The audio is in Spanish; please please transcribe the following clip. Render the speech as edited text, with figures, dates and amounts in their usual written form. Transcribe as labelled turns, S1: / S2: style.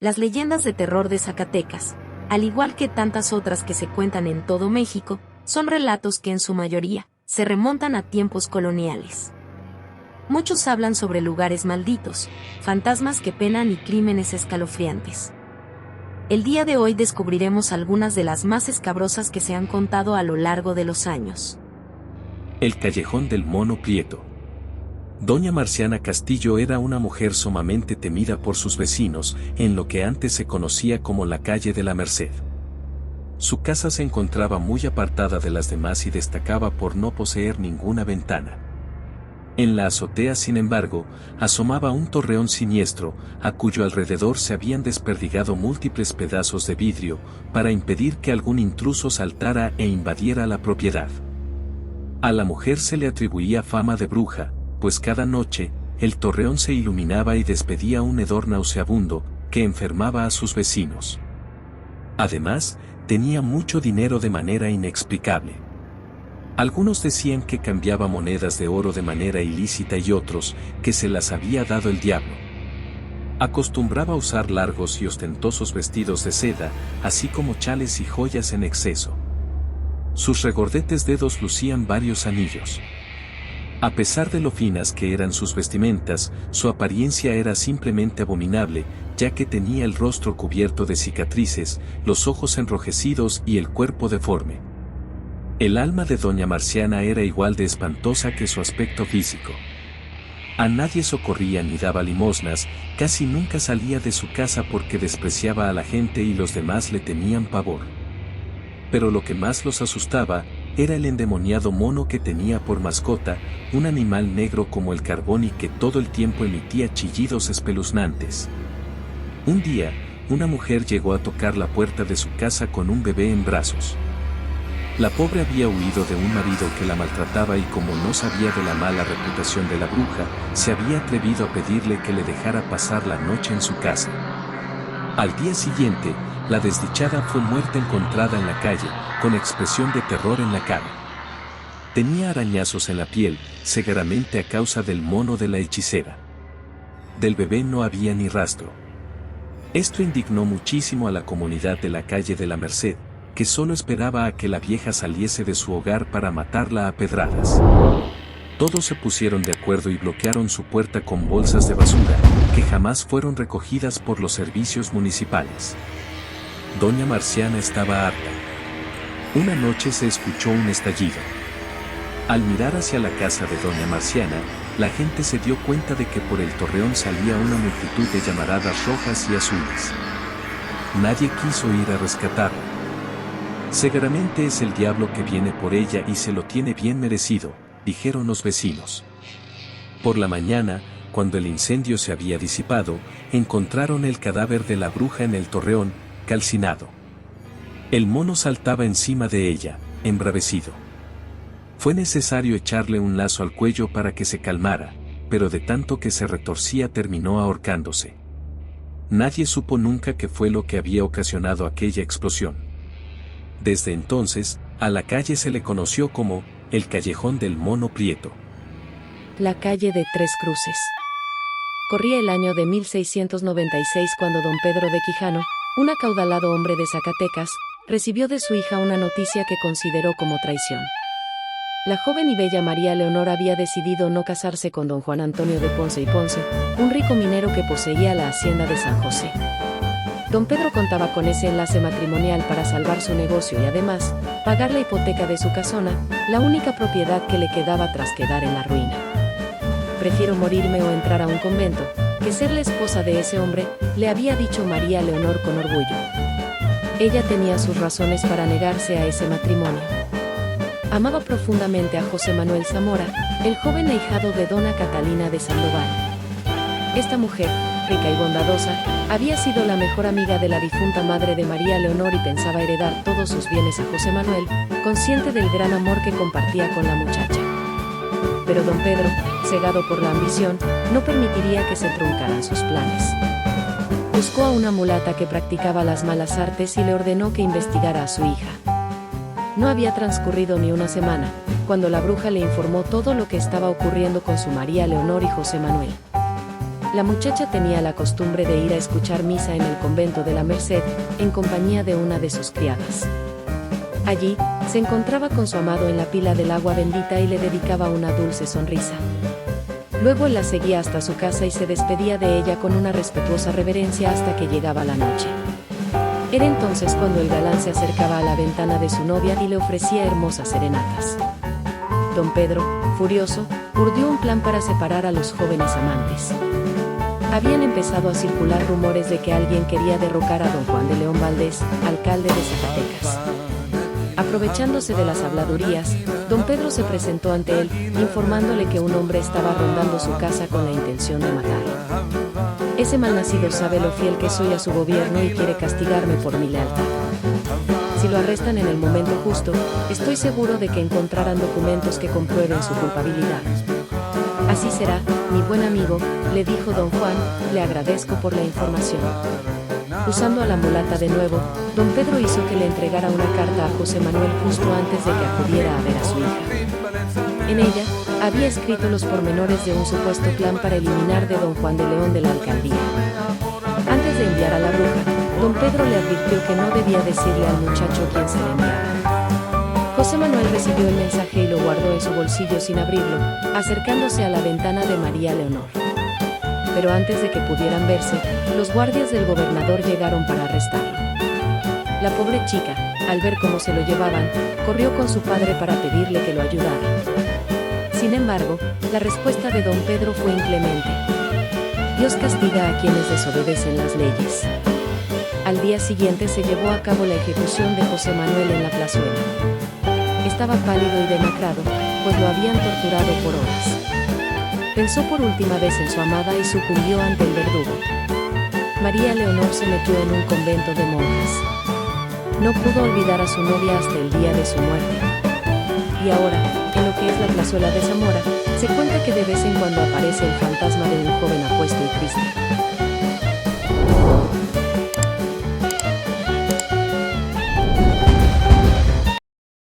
S1: Las leyendas de terror de Zacatecas, al igual que tantas otras que se cuentan en todo México, son relatos que en su mayoría se remontan a tiempos coloniales. Muchos hablan sobre lugares malditos, fantasmas que penan y crímenes escalofriantes. El día de hoy descubriremos algunas de las más escabrosas que se han contado a lo largo de los años.
S2: El Callejón del Mono Prieto. Doña Marciana Castillo era una mujer sumamente temida por sus vecinos, en lo que antes se conocía como la calle de la Merced. Su casa se encontraba muy apartada de las demás y destacaba por no poseer ninguna ventana. En la azotea, sin embargo, asomaba un torreón siniestro, a cuyo alrededor se habían desperdigado múltiples pedazos de vidrio, para impedir que algún intruso saltara e invadiera la propiedad. A la mujer se le atribuía fama de bruja, pues cada noche, el torreón se iluminaba y despedía un hedor nauseabundo, que enfermaba a sus vecinos. Además, tenía mucho dinero de manera inexplicable. Algunos decían que cambiaba monedas de oro de manera ilícita y otros, que se las había dado el diablo. Acostumbraba usar largos y ostentosos vestidos de seda, así como chales y joyas en exceso. Sus regordetes dedos lucían varios anillos. A pesar de lo finas que eran sus vestimentas, su apariencia era simplemente abominable, ya que tenía el rostro cubierto de cicatrices, los ojos enrojecidos y el cuerpo deforme. El alma de doña Marciana era igual de espantosa que su aspecto físico. A nadie socorría ni daba limosnas, casi nunca salía de su casa porque despreciaba a la gente y los demás le tenían pavor. Pero lo que más los asustaba era el endemoniado mono que tenía por mascota, un animal negro como el carbón y que todo el tiempo emitía chillidos espeluznantes. Un día, una mujer llegó a tocar la puerta de su casa con un bebé en brazos. La pobre había huido de un marido que la maltrataba y como no sabía de la mala reputación de la bruja, se había atrevido a pedirle que le dejara pasar la noche en su casa. Al día siguiente, la desdichada fue muerta encontrada en la calle, con expresión de terror en la cara. Tenía arañazos en la piel, seguramente a causa del mono de la hechicera. Del bebé no había ni rastro. Esto indignó muchísimo a la comunidad de la calle de la Merced, que solo esperaba a que la vieja saliese de su hogar para matarla a pedradas. Todos se pusieron de acuerdo y bloquearon su puerta con bolsas de basura, que jamás fueron recogidas por los servicios municipales. Doña Marciana estaba harta. Una noche se escuchó un estallido. Al mirar hacia la casa de doña Marciana, la gente se dio cuenta de que por el torreón salía una multitud de llamaradas rojas y azules. Nadie quiso ir a rescatarla. Seguramente es el diablo que viene por ella y se lo tiene bien merecido, dijeron los vecinos. Por la mañana, cuando el incendio se había disipado, encontraron el cadáver de la bruja en el torreón, calcinado. El mono saltaba encima de ella, embravecido. Fue necesario echarle un lazo al cuello para que se calmara, pero de tanto que se retorcía terminó ahorcándose. Nadie supo nunca qué fue lo que había ocasionado aquella explosión. Desde entonces, a la calle se le conoció como el Callejón del Mono Prieto.
S1: La calle de Tres Cruces. Corría el año de 1696 cuando don Pedro de Quijano, un acaudalado hombre de Zacatecas, recibió de su hija una noticia que consideró como traición. La joven y bella María Leonor había decidido no casarse con don Juan Antonio de Ponce y Ponce, un rico minero que poseía la hacienda de San José. Don Pedro contaba con ese enlace matrimonial para salvar su negocio y además, pagar la hipoteca de su casona, la única propiedad que le quedaba tras quedar en la ruina. Prefiero morirme o entrar a un convento, que ser la esposa de ese hombre, le había dicho María Leonor con orgullo. Ella tenía sus razones para negarse a ese matrimonio. Amaba profundamente a José Manuel Zamora, el joven ahijado de dona Catalina de Sandoval. Esta mujer, rica y bondadosa, había sido la mejor amiga de la difunta madre de María Leonor y pensaba heredar todos sus bienes a José Manuel, consciente del gran amor que compartía con la muchacha. Pero don Pedro, cegado por la ambición, no permitiría que se truncaran sus planes. Buscó a una mulata que practicaba las malas artes y le ordenó que investigara a su hija. No había transcurrido ni una semana, cuando la bruja le informó todo lo que estaba ocurriendo con su María Leonor y José Manuel. La muchacha tenía la costumbre de ir a escuchar misa en el convento de la Merced, en compañía de una de sus criadas. Allí, se encontraba con su amado en la pila del agua bendita y le dedicaba una dulce sonrisa. Luego él la seguía hasta su casa y se despedía de ella con una respetuosa reverencia hasta que llegaba la noche. Era entonces cuando el galán se acercaba a la ventana de su novia y le ofrecía hermosas serenatas. Don Pedro, furioso, urdió un plan para separar a los jóvenes amantes. Habían empezado a circular rumores de que alguien quería derrocar a don Juan de León Valdés, alcalde de Zacatecas. Aprovechándose de las habladurías, don Pedro se presentó ante él, informándole que un hombre estaba rondando su casa con la intención de matarlo. Ese malnacido sabe lo fiel que soy a su gobierno y quiere castigarme por mi lealtad. Si lo arrestan en el momento justo, estoy seguro de que encontrarán documentos que comprueben su culpabilidad. Así será, mi buen amigo, le dijo don Juan, le agradezco por la información. Usando a la mulata de nuevo, don Pedro hizo que le entregara una carta a José Manuel justo antes de que acudiera a ver a su hija. En ella, había escrito los pormenores de un supuesto plan para eliminar de don Juan de León de la alcaldía. Antes de enviar a la bruja, don Pedro le advirtió que no debía decirle al muchacho quién se le enviaba. José Manuel recibió el mensaje y lo guardó en su bolsillo sin abrirlo, acercándose a la ventana de María Leonor. Pero antes de que pudieran verse, los guardias del gobernador llegaron para arrestarlo. La pobre chica, al ver cómo se lo llevaban, corrió con su padre para pedirle que lo ayudara. Sin embargo, la respuesta de don Pedro fue inclemente. Dios castiga a quienes desobedecen las leyes. Al día siguiente se llevó a cabo la ejecución de José Manuel en la plazuela. Estaba pálido y demacrado, pues lo habían torturado por horas. Pensó por última vez en su amada y sucumbió ante el verdugo. María Leonor se metió en un convento de monjas. No pudo olvidar a su novia hasta el día de su muerte. Y ahora, en lo que es la plazuela de Zamora, se cuenta que de vez en cuando aparece el fantasma de un joven apuesto y triste.